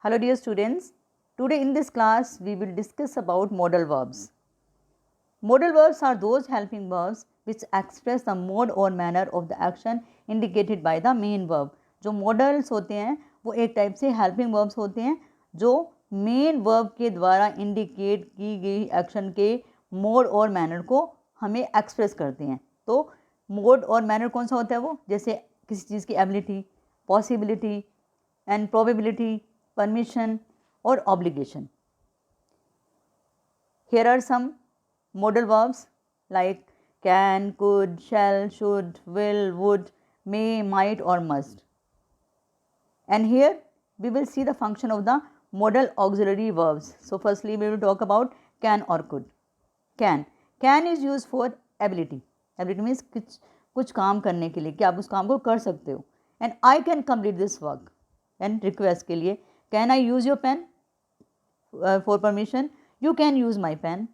Hello dear students, today in this class we will discuss about modal verbs. Modal verbs are those helping verbs which express the mode or manner of the action indicated by the main verb. जो modals होते हैं वो एक type से helping verbs होते हैं जो main verb के द्वारा indicate की गई action के mode और manner को हमें express करते हैं. तो mode और manner कौन सा होता है वो, जैसे किसी चीज़ की ability, possibility and probability, permission or obligation. Here are some modal verbs like can, could, shall, should, will, would, may, might or must. And here we will see the function of the modal auxiliary verbs. So firstly we will talk about can or could. Can is used for ability. Ability means कुछ काम करने के लिए कि आप उस काम को कर सकते हो. And I can complete this work. And request के लिए can I use your pen for permission? You can use my pen.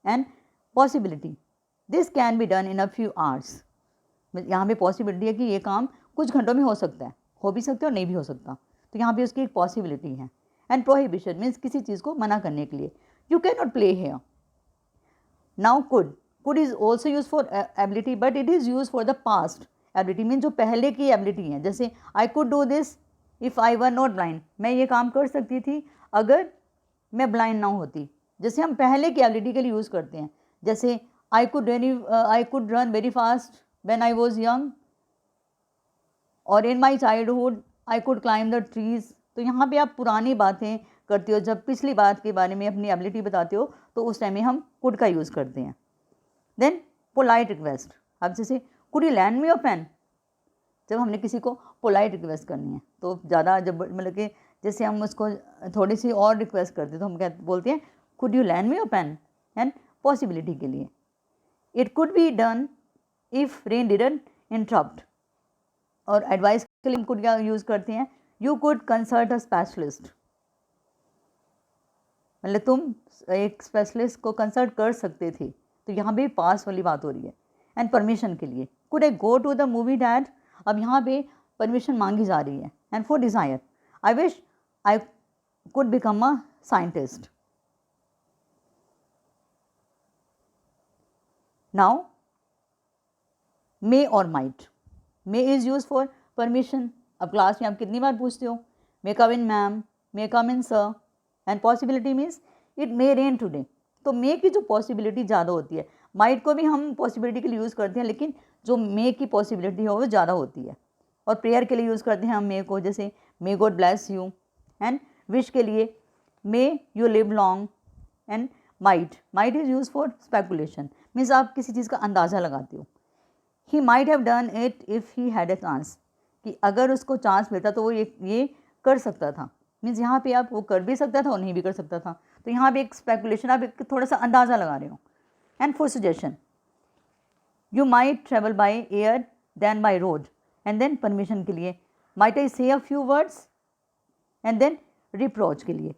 And possibility, this can be done in a few hours. यहाँ पे possibility है कि ये काम कुछ घंटों में हो सकता है, हो भी सकता है और नहीं भी हो सकता, तो यहाँ पे उसकी एक possibility है. And prohibition means किसी चीज़ को मना करने के लिए, you cannot play here. Now could is also used for ability but it is used for the past. Ability means जो पहले की ability है, जैसे I could do this if I were not blind. मैं ये काम कर सकती थी अगर मैं blind ना होती. जैसे हम पहले की एबिलिटी के लिए यूज़ करते हैं, जैसे I could run very fast when I was young और in my childhood I could climb the trees. तो यहाँ पे आप पुरानी बातें करते हो, जब पिछली बात के बारे में अपनी एबिलिटी बताते हो तो उस टाइम में हम कुड का यूज़ करते हैं. देन पोलाइट रिक्वेस्ट, अब जैसे could you lend me your pen, जब हमने किसी को पोलाइट रिक्वेस्ट करनी है तो ज़्यादा जब मतलब कि जैसे हम उसको थोड़ी सी और रिक्वेस्ट करते हैं तो हम क्या बोलते हैं, could you lend me your pen. And possibility के लिए it could be done if rain didn't interrupt. और advice के लिए हम could क्या यूज़ करते हैं, you could consult a specialist. मतलब तुम एक स्पेशलिस्ट को कंसल्ट कर सकते थे, तो यहाँ पे पास वाली बात हो रही है. एंड परमिशन के लिए could I go to the movie dad. अब यहाँ पे परमिशन मांगी जा रही है. And for desire I wish I could become a scientist. Now may or might. May is used for permission. अब क्लास में आप कितनी बार पूछते हो, may come in ma'am, may come in sir. And possibility means it may rain today. तो may की जो possibility ज़्यादा होती है, might को भी हम possibility के लिए यूज़ करते हैं लेकिन जो may की possibility हो वो ज़्यादा होती है. और prayer के लिए यूज़ करते हैं हम may को, जैसे may God bless you. And wish के लिए may you live long. And might is used for speculation. Means आप किसी चीज़ का अंदाज़ा लगाते हो. He might have done it if he had a chance, कि अगर उसको चांस मिलता तो वो ये कर सकता था. मीन्स यहाँ पे आप वो कर भी सकता था और नहीं भी कर सकता था, तो यहाँ पे एक स्पेकुलेशन, आप एक थोड़ा सा अंदाज़ा लगा रहे हो. And for suggestion you might travel by air then by road. And then permission के लिए might I say a few words. And then reproach के लिए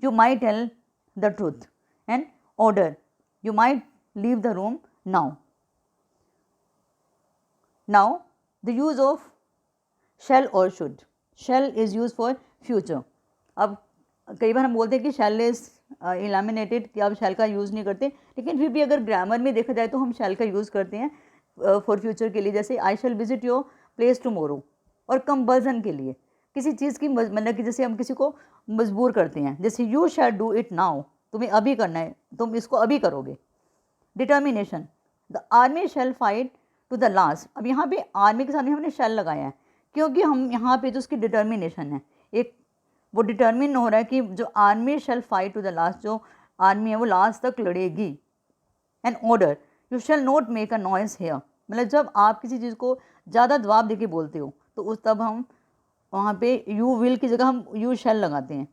you might tell the truth. And order you might leave the room now. Now the use of shall or should. Shall is used for future. अब कई बार हम बोलते हैं कि shall is eliminated, कि अब shall का यूज़ नहीं करते, लेकिन फिर भी अगर ग्रामर में देखा जाए तो हम shall का यूज़ करते हैं फॉर फ्यूचर के लिए. जैसे I shall visit your place tomorrow. और कंपल्सन के लिए किसी चीज़ की मतलब कि जैसे हम किसी को मजबूर करते हैं, जैसे you shall do it now, तुम्हें अभी करना है, तुम इसको अभी करोगे. Determination, the army shall fight to the last. अब यहाँ पे आर्मी के साथ में हमने शेल लगाया है क्योंकि हम यहाँ पे जो उसकी डिटर्मिनेशन है, एक वो डिटर्मिन हो रहा है कि जो army shall fight to the last, जो आर्मी है वो लास्ट तक लड़ेगी. And order you shall not make a noise here. मतलब जब आप किसी चीज़ को ज़्यादा दबाव देके बोलते हो तो उस तब हम वहाँ पे यू विल की जगह हम यू शेल लगाते हैं.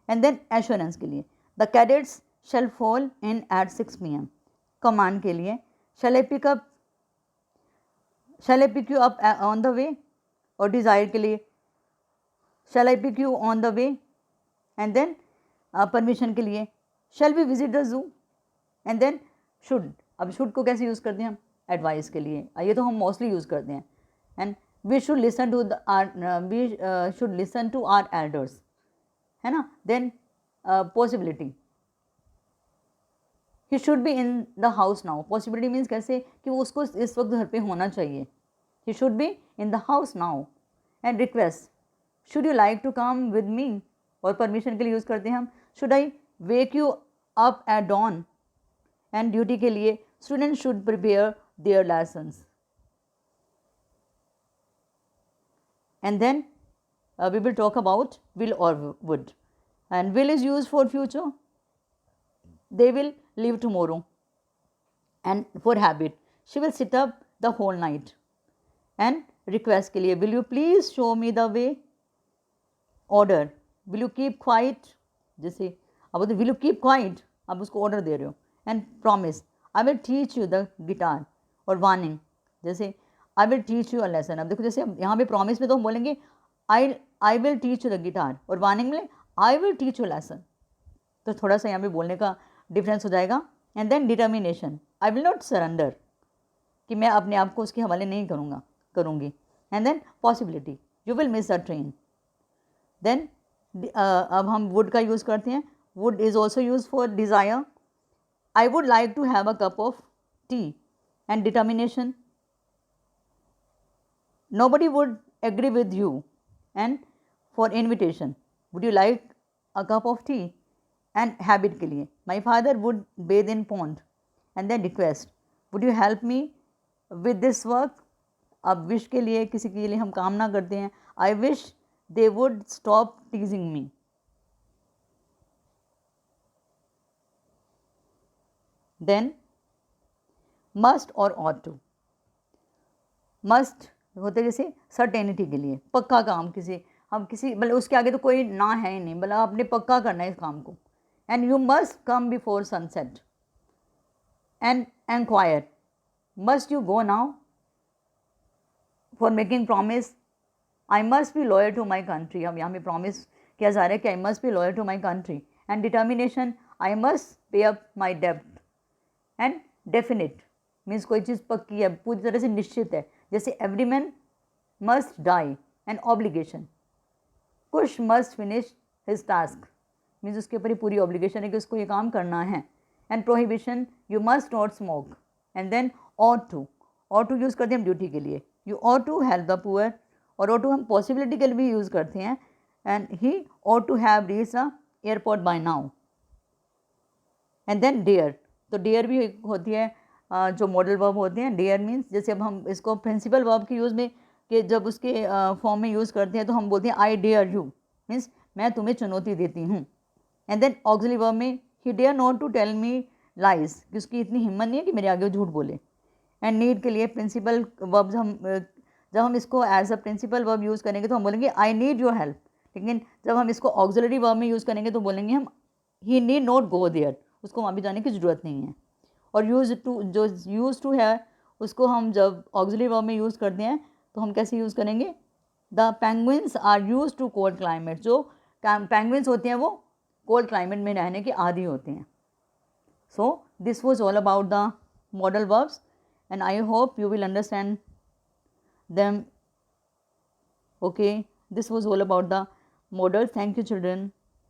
एंड देन एश्योरेंस के लिए the cadets shall fall in at 6 PM. Command के लिए shall I pick you up on the way. और डिज़ायर के लिए shall I pick you on the way. And then permission के लिए shall we visit the zoo. And then should. अब should को कैसे यूज़ करते हैं हम, एडवाइस के लिए, ये तो हम मोस्टली यूज़ करते हैं. And we should listen to our elders. है ना. Then possibility, he should be in the house now. Possibility means कैसे कि वो उसको इस वक्त घर पे होना चाहिए. He should be in the house now. And request, should you like to come with me. और परमिशन के लिए यूज़ करते हैं हम should I wake you up at dawn. And duty के लिए student should prepare their lessons. And then we will talk about will or would. And will is used for future. They will leave tomorrow. And for habit, she will sit up the whole night. And request के लिए will you please show me the way. Order, will you keep quiet. जैसे अब will you keep quiet, आप उसको order दे रहे हो. And promise, I will teach you the guitar. और warning, जैसे I will teach you a lesson. अब देखो जैसे यहाँ पे प्रॉमिस में तो हम बोलेंगे I will teach you the guitar, और वार्निंग में I will teach you lesson. तो थोड़ा सा यहाँ पे बोलने का डिफरेंस हो जाएगा. And then determination, I will not surrender, कि मैं अपने आप को उसके हवाले नहीं करूँगी. And then possibility, you will miss a train. Then अब हम वुड का यूज़ करते हैं. Would is also use for desire. I would like to have a cup of tea. And determination, nobody would agree with you. And for invitation, would you like a cup of tea. And habit के लिए my father would bathe in pond. And then request, would you help me with this work. अब wish के लिए किसी के लिए हम कामना करते हैं, I wish they would stop teasing me. Then must और ought to. must होते जैसे सर्टेनिटी के लिए, पक्का काम, हम किसी मतलब उसके आगे तो कोई ना है ही नहीं, मतलब आपने पक्का करना है इस काम को. And you must come before sunset. And enquire, must you go now. For making promise, I must be loyal to my country. अब यहाँ पे प्रॉमिस किया जा रहा है कि I must be loyal to my country. And determination, I must pay up my डेब्ट. And definite means कोई चीज़ पक्की है, पूरी तरह से निश्चित है, जैसे every man must die. And obligation, Kush must finish his task, means उसके ऊपर ही पूरी ऑब्लिगेशन है कि उसको ये काम करना है. And prohibition, you must not smoke. And then ought to use करते हैं हम ड्यूटी के लिए, you ought to help the poor. और ऑट टू हम पॉसिबिलिटी के लिए भी यूज़ करते हैं. And he ought to have reached the airport by now. And then dare, तो डेयर भी होती है जो मॉडल वर्ब होते हैं. डेयर मीन्स जैसे अब हम इसको प्रिंसिपल वर्ब के यूज़ में कि जब उसके फॉर्म में यूज़ करते हैं तो हम बोलते हैं आई डेयर यू, मीन्स मैं तुम्हें चुनौती देती हूँ. एंड देन ऑक्सिलरी वर्ब में he dare not to tell me lies, कि उसकी इतनी हिम्मत नहीं है कि मेरे आगे झूठ बोले. एंड नीड के लिए प्रिंसिपल वर्ब, जब हम इसको as a principal verb use करेंगे तो हम बोलेंगे आई नीड योर हेल्प. लेकिन जब हम इसको ऑक्सिलरी वर्ब में यूज़ करेंगे तो बोलेंगे हम ही नीड नॉट गो देयर, उसको वहाँ भी जाने की ज़रूरत नहीं है. और यूज़ टू, जो यूज़ टू है उसको हम जब ऑक्सिलरी वर्ब में यूज़ करते हैं तो हम कैसे यूज़ करेंगे. The penguins are use to cold climate, जो पेंगुइन्स होते हैं वो कोल्ड क्लाइमेट में रहने के आदी होते हैं. So this was all about the modal verbs and I hope you will understand them. Okay, this was all about the model. Thank you children.